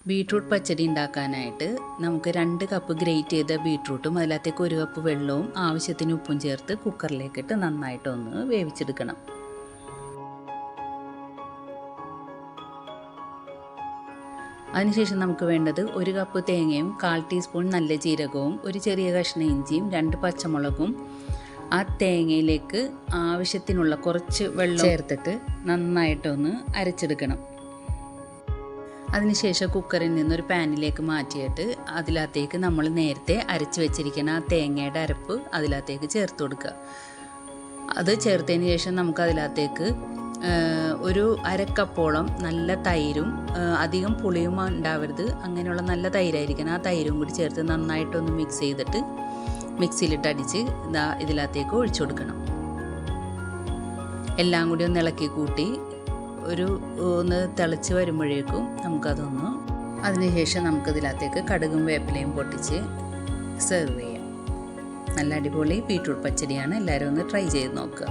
Beetroot പച്ചടി ഉണ്ടാക്കാനായിട്ട് നമുക്ക് 2 cup great ചെയ്ത ബീട്രൂട്ടും അതിലകത്തേക്ക് 1 കപ്പ് വെള്ളവും ആവശ്യത്തിന് ഉപ്പും ചേർത്ത് കുക്കറിലേക്കിട്ട് നന്നായിട്ടൊന്ന് വേവിച്ചെടുക്കണം. അതിനുശേഷം നമുക്ക് വേണ്ടത് 1 കപ്പ് തേങ്ങയും 1/4 ടീസ്പൂൺ നല്ല ജീരകവും 1 ചെറിയ കഷ്ണം ഇഞ്ചിയും 2 പച്ചമുളകും ആ തേങ്ങയിലേക്ക് ആവശ്യത്തിനുള്ള കുറച്ച് വെള്ളം ചേർത്തിട്ട് നന്നായിട്ടൊന്ന് അരച്ചെടുക്കണം. അതിനുശേഷം കുക്കറിൽ നിന്നൊരു പാനിലേക്ക് മാറ്റിയിട്ട് അതിലകത്തേക്ക് നമ്മൾ നേരത്തെ അരച്ച് വെച്ചിരിക്കുന്ന ആ തേങ്ങയുടെ അരപ്പ് അതിലകത്തേക്ക് ചേർത്ത് കൊടുക്കുക. അത് ചേർത്തതിന് ശേഷം നമുക്ക് അതിലകത്തേക്ക് ഒരു 1/2 കപ്പോളം നല്ല തൈരും അധികം പുളിയും ഉണ്ടാവരുത്, അങ്ങനെയുള്ള നല്ല തൈരായിരിക്കണം. ആ തൈരും കൂടി ചേർത്ത് നന്നായിട്ടൊന്ന് മിക്സ് ചെയ്തിട്ട് മിക്സിയിലിട്ട് അടിച്ച് ഇതിലകത്തേക്ക് ഒഴിച്ചു കൊടുക്കണം. എല്ലാം കൂടി ഒന്ന് ഇളക്കി കൂട്ടി ഒന്ന് തിളച്ച് വരുമ്പോഴേക്കും നമുക്കതൊന്ന് അതിനുശേഷം നമുക്കിതിനകത്തേക്ക് കടുകും വേപ്പിലയും പൊട്ടിച്ച് സെർവ് ചെയ്യാം. നല്ല അടിപൊളി ബീട്രൂട്ട് പച്ചടിയാണ്. എല്ലാവരും ഒന്ന് ട്രൈ ചെയ്ത് നോക്കുക.